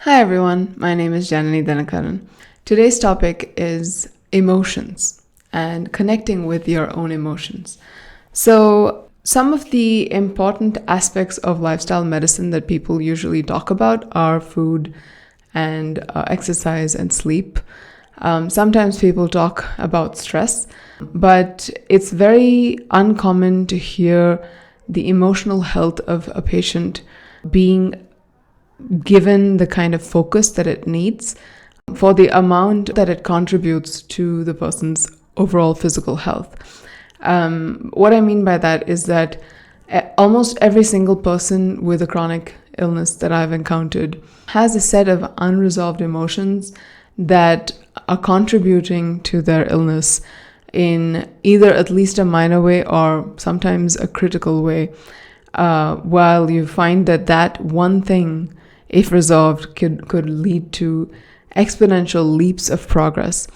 Hi everyone, my name is Janani Dhinakaran. Today's topic is emotions and connecting with your own emotions. So, some of the important aspects of lifestyle medicine that people usually talk about are food and exercise and sleep. Sometimes people talk about stress, but it's very uncommon to hear the emotional health of a patient being given the kind of focus that it needs for the amount that it contributes to the person's overall physical health. What I mean by that is that almost every single person with a chronic illness that I've encountered has a set of unresolved emotions that are contributing to their illness in either at least a minor way or sometimes a critical way. While you find that one thing, if resolved, could lead to exponential leaps of progress.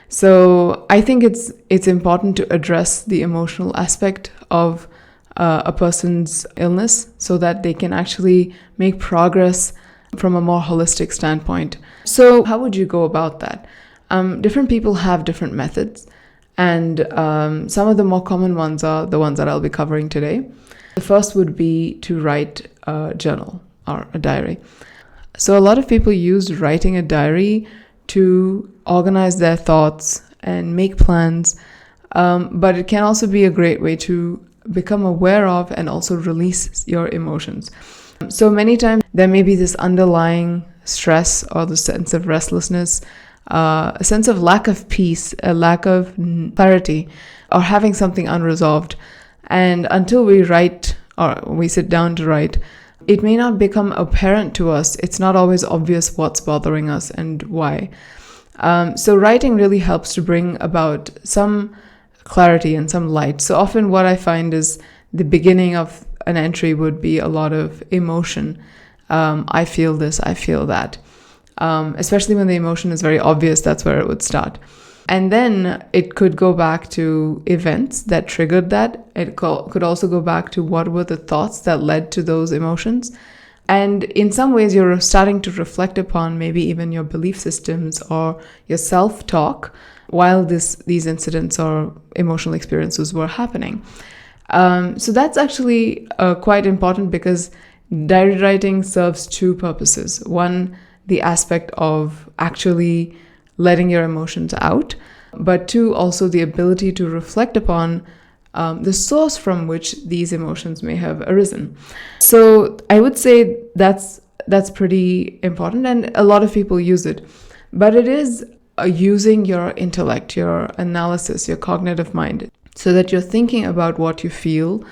So I think it's important to address the emotional aspect of a person's illness so that they can actually make progress from a more holistic standpoint. So how would you go about that? Different people have different methods, and some of the more common ones are the ones that I'll be covering today. The first would be to write a journal or a diary. So a lot of people use writing a diary to organize their thoughts and make plans, but it can also be a great way to become aware of and also release your emotions. So many times there may be this underlying stress or the sense of restlessness, a sense of lack of peace, a lack of clarity, or having something unresolved. And until we write or we sit down to write, it may not become apparent to us. It's not always obvious what's bothering us and why. So writing really helps to bring about some clarity and some light. So often what I find is the beginning of an entry would be a lot of emotion. I feel this, I feel that. Especially when the emotion is very obvious, that's where it would start. And then it could go back to events that triggered that. It could also go back to what were the thoughts that led to those emotions. And in some ways, you're starting to reflect upon maybe even your belief systems or your self-talk while these incidents or emotional experiences were happening. So that's actually quite important because diary writing serves two purposes. One, the aspect of actually letting your emotions out, but two, also the ability to reflect upon the source from which these emotions may have arisen. So I would say that's pretty important, and a lot of people use it. But it is using your intellect, your analysis, your cognitive mind, so that you're thinking about what you feel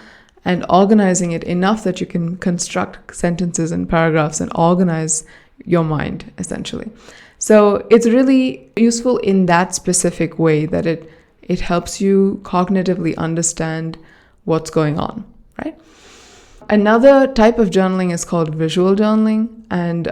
and organizing it enough that you can construct sentences and paragraphs and organize your mind, essentially. So it's really useful in that specific way that it helps you cognitively understand what's going on, right? Another type of journaling is called visual journaling, and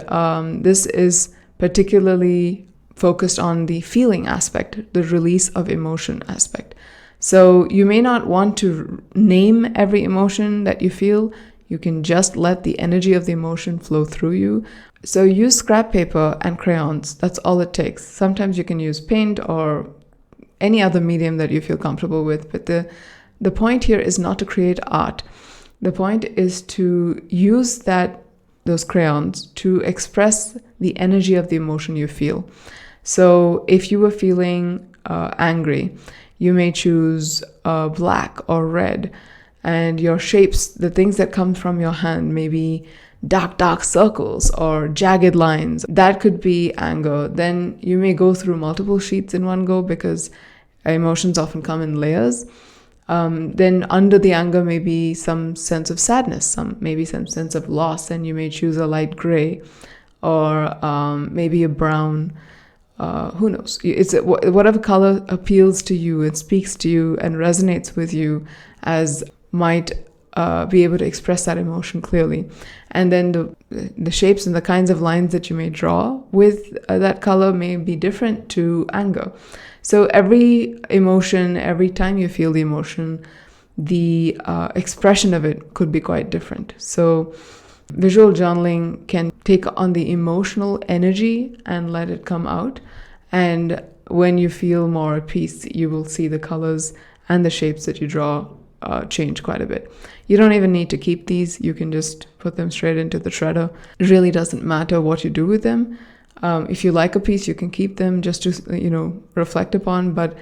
this is particularly focused on the feeling aspect, the release of emotion aspect. So you may not want to name every emotion that you feel. You can just let the energy of the emotion flow through you. So use scrap paper and crayons. That's all it takes. Sometimes you can use paint or any other medium that you feel comfortable with. But the point here is not to create art. The point is to use those crayons to express the energy of the emotion you feel. So if you were feeling angry, you may choose black or red. And your shapes, the things that come from your hand, may be dark circles or jagged lines. That could be anger. Then you may go through multiple sheets in one go because emotions often come in layers. Then under the anger may be some sense of sadness, maybe some sense of loss, and you may choose a light gray or maybe a brown. Who knows? It's whatever color appeals to you, it speaks to you and resonates with you as might be able to express that emotion clearly. And then the shapes and the kinds of lines that you may draw with that color may be different to anger. So every emotion, every time you feel the emotion, the expression of it could be quite different. So visual journaling can take on the emotional energy and let it come out. And when you feel more at peace, you will see the colors and the shapes that you draw change quite a bit. You don't even need to keep these. You can just put them straight into the shredder. It really doesn't matter what you do with them. If you like a piece, you can keep them just to, reflect upon, but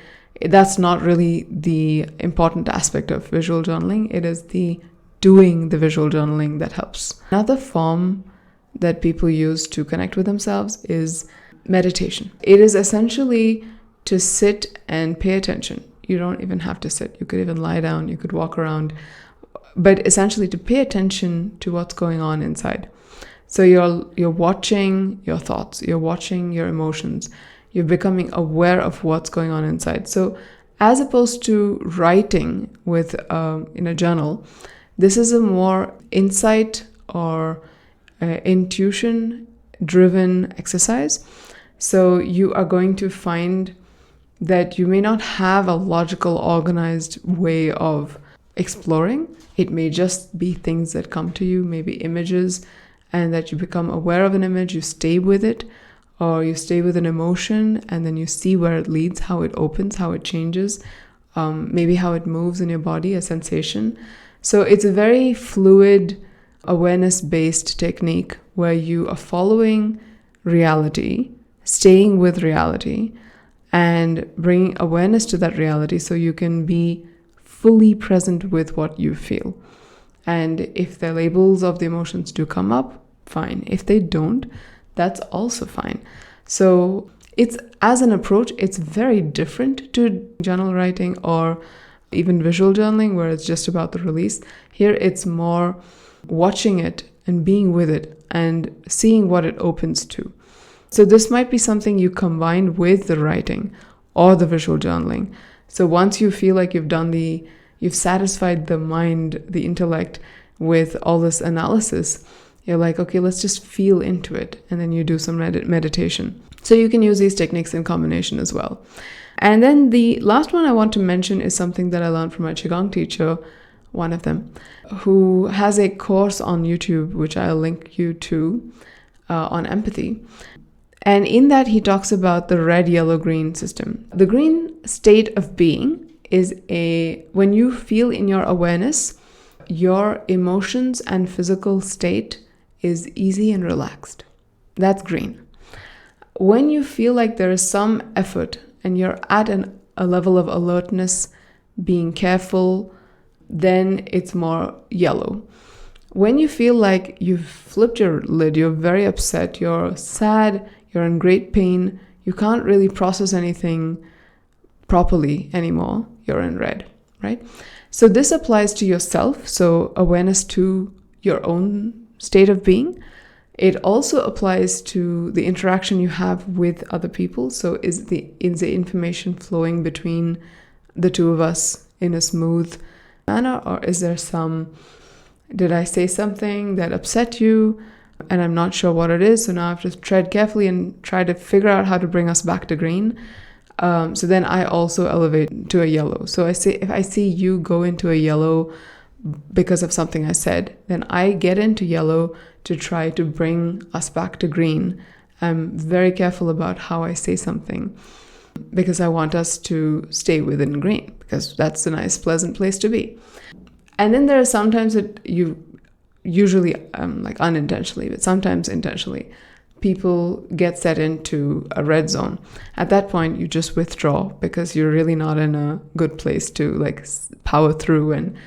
that's not really the important aspect of visual journaling. It is the doing the visual journaling that helps. Another form that people use to connect with themselves is meditation. It is essentially to sit and pay attention. You don't even have to sit. You could even lie down. You could walk around. But essentially to pay attention to what's going on inside. So you're watching your thoughts. You're watching your emotions. You're becoming aware of what's going on inside. So as opposed to writing with in a journal, this is a more insight or intuition-driven exercise. So you are going to find that you may not have a logical, organized way of exploring. It may just be things that come to you, maybe images, and that you become aware of an image, you stay with it, or you stay with an emotion, and then you see where it leads, how it opens, how it changes, maybe how it moves in your body, a sensation. So it's a very fluid, awareness-based technique where you are following reality, staying with reality, and bringing awareness to that reality so you can be fully present with what you feel. And if the labels of the emotions do come up, fine. If they don't, that's also fine. So it's, as an approach, it's very different to journal writing or even visual journaling, where it's just about the release. Here it's more watching it and being with it and seeing what it opens to. So this might be something you combine with the writing or the visual journaling. So once you feel like you've satisfied the mind, the intellect with all this analysis, you're like, okay, let's just feel into it. And then you do some meditation. So you can use these techniques in combination as well. And then the last one I want to mention is something that I learned from my Qigong teacher, one of them, who has a course on YouTube, which I'll link you to, on empathy. And in that, he talks about the red, yellow, green system. The green state of being is when you feel in your awareness, your emotions and physical state is easy and relaxed. That's green. When you feel like there is some effort and you're at a level of alertness, being careful, then it's more yellow. When you feel like you've flipped your lid, you're very upset, you're sad, you're in great pain, you can't really process anything properly anymore, you're in red, right? So this applies to yourself, so awareness to your own state of being. It also applies to the interaction you have with other people. So is the information flowing between the two of us in a smooth manner, or is there did I say something that upset you and I'm not sure what it is, so now I have to tread carefully and try to figure out how to bring us back to green. So then I also elevate to a yellow. So if I see you go into a yellow because of something I said, then I get into yellow to try to bring us back to green. I'm very careful about how I say something because I want us to stay within green, because that's a nice, pleasant place to be. And then there are sometimes that you usually like unintentionally, but sometimes intentionally, people get set into a red zone. At that point, you just withdraw because you're really not in a good place to like power through and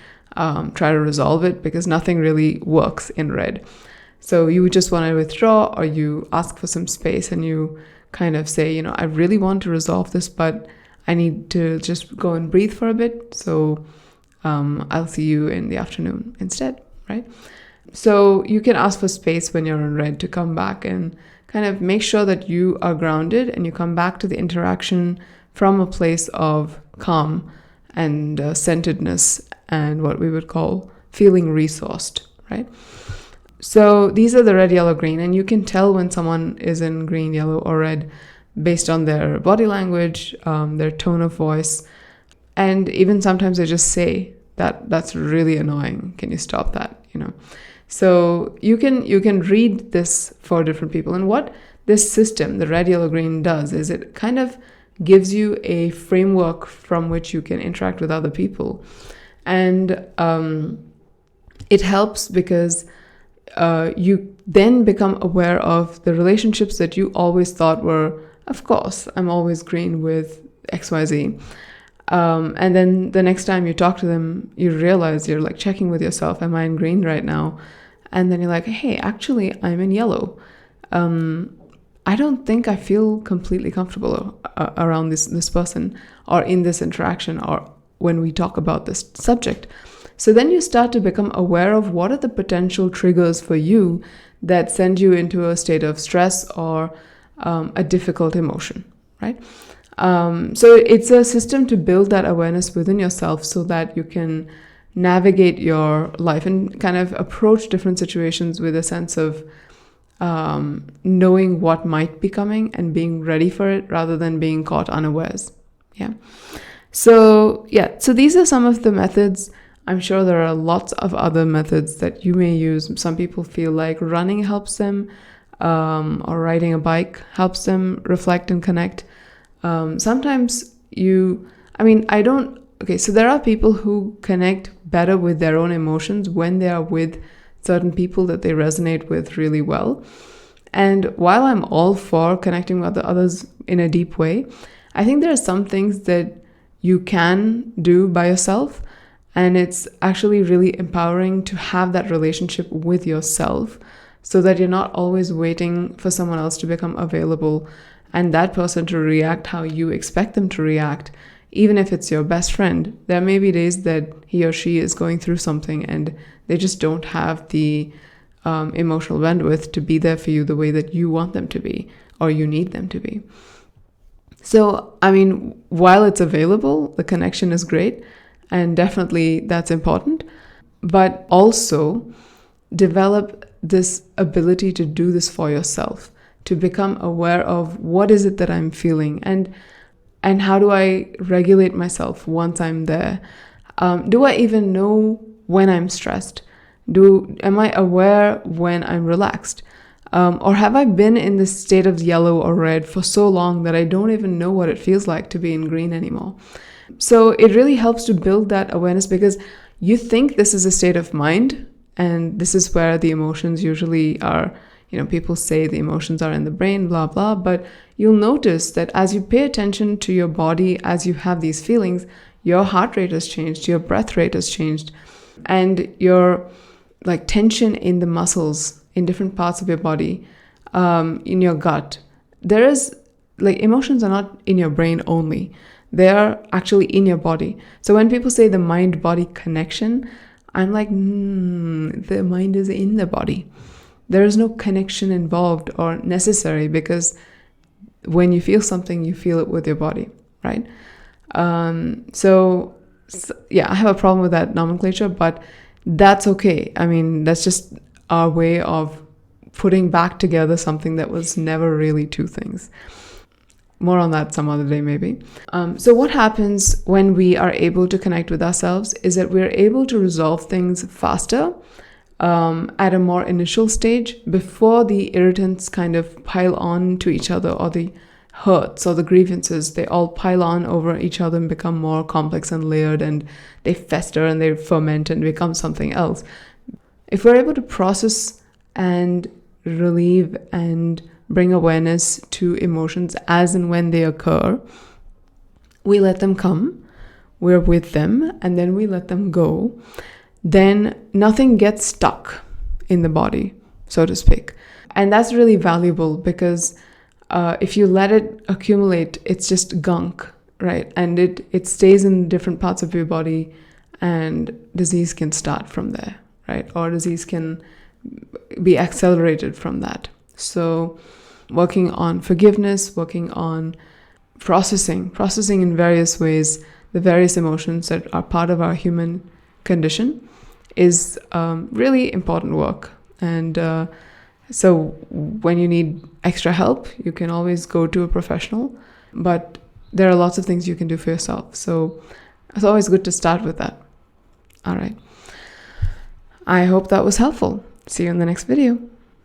try to resolve it, because nothing really works in red. So you just want to withdraw, or you ask for some space and you kind of say, I really want to resolve this, but I need to just go and breathe for a bit. So I'll see you in the afternoon instead, right? So you can ask for space when you're in red to come back and kind of make sure that you are grounded and you come back to the interaction from a place of calm and centeredness and what we would call feeling resourced, right? So these are the red, yellow, green, and you can tell when someone is in green, yellow, or red based on their body language, their tone of voice, and even sometimes they just say, that's really annoying. Can you stop that? So you can read this for different people. And what this system, the red, yellow, green, does is it kind of gives you a framework from which you can interact with other people. And it helps because you then become aware of the relationships that you always thought were, of course, I'm always green with XYZ. And then the next time you talk to them, you realize you're like checking with yourself, am I in green right now? And then you're like, hey, actually, I'm in yellow. I don't think I feel completely comfortable around this person or in this interaction or when we talk about this subject. So then you start to become aware of what are the potential triggers for you that send you into a state of stress or a difficult emotion, right? So it's a system to build that awareness within yourself so that you can navigate your life and kind of approach different situations with a sense of knowing what might be coming and being ready for it rather than being caught unawares. So these are some of the methods. I'm sure there are lots of other methods that you may use. Some people feel like running helps them, or riding a bike helps them reflect and connect. Sometimes so there are people who connect better with their own emotions when they are with certain people that they resonate with really well. And while I'm all for connecting with others in a deep way, I think there are some things that you can do by yourself. And it's actually really empowering to have that relationship with yourself so that you're not always waiting for someone else to become available and that person to react how you expect them to react. Even if it's your best friend, there may be days that he or she is going through something and they just don't have the emotional bandwidth to be there for you the way that you want them to be or you need them to be. So, while it's available, the connection is great. And definitely that's important, but also develop this ability to do this for yourself, to become aware of what is it that I'm feeling and how do I regulate myself once I'm there? Do I even know when I'm stressed? Am I aware when I'm relaxed? Or have I been in this state of yellow or red for so long that I don't even know what it feels like to be in green anymore? So it really helps to build that awareness because you think this is a state of mind, and this is where the emotions usually are. People say the emotions are in the brain, blah, blah, but you'll notice that as you pay attention to your body, as you have these feelings, your heart rate has changed, your breath rate has changed, and your tension in the muscles in different parts of your body, in your gut. There is emotions are not in your brain only. They are actually in your body. So when people say the mind-body connection, I'm like, the mind is in the body. There is no connection involved or necessary because when you feel something, you feel it with your body, right? So I have a problem with that nomenclature, but that's okay. That's just our way of putting back together something that was never really two things. More on that some other day, maybe. So what happens when we are able to connect with ourselves is that we're able to resolve things faster at a more initial stage before the irritants kind of pile on to each other, or the hurts or the grievances, they all pile on over each other and become more complex and layered, and they fester and they ferment and become something else. If we're able to process and relieve and bring awareness to emotions as and when they occur, we let them come, we're with them, and then we let them go, then nothing gets stuck in the body, so to speak. And that's really valuable because if you let it accumulate, it's just gunk, right? And it stays in different parts of your body, and disease can start from there, right? Or disease can be accelerated from that. So working on forgiveness, working on processing in various ways, the various emotions that are part of our human condition is really important work. And so when you need extra help, you can always go to a professional, but there are lots of things you can do for yourself. So it's always good to start with that. All right. I hope that was helpful. See you in the next video.